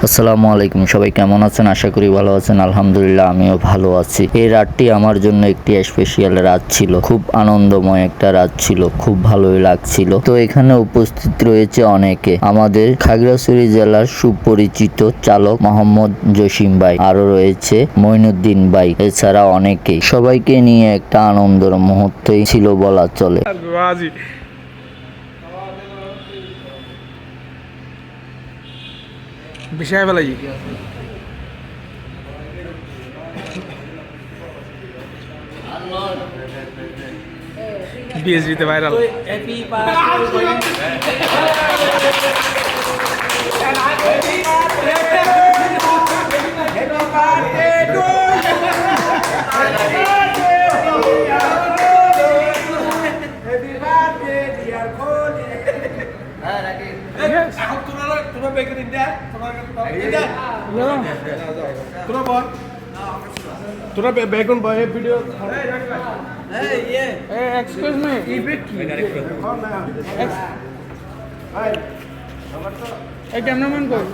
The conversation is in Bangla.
আসসালামু আলাইকুম, সবাই কেমন আছেন? আশা করি ভালো আছেন। আলহামদুলিল্লাহ আমিও ভালো আছি। এই রাতটি আমার জন্য একটি স্পেশাল রাত ছিল, খুব আনন্দময় একটা রাত ছিল, খুব ভালোই লাগছিল। তো এখানে উপস্থিত রয়েছে অনেকে, আমাদের খাগড়াছড়ি জেলার সুপরিচিত চালক মোহাম্মদ জসিম ভাই, আরো রয়েছে মঈনুদ্দিন ভাই, এছাড়া অনেকেই। সবাইকে নিয়ে একটা আনন্দের মুহূর্তই ছিল বলা চলে। বিষয় বেলাই বিএসবিতে ভাইরাল তোরা ব্যাকগ্রাউন্ড বয় ভিডিও এক্সকিউজ মি এই ক্যামেরাম্যান কই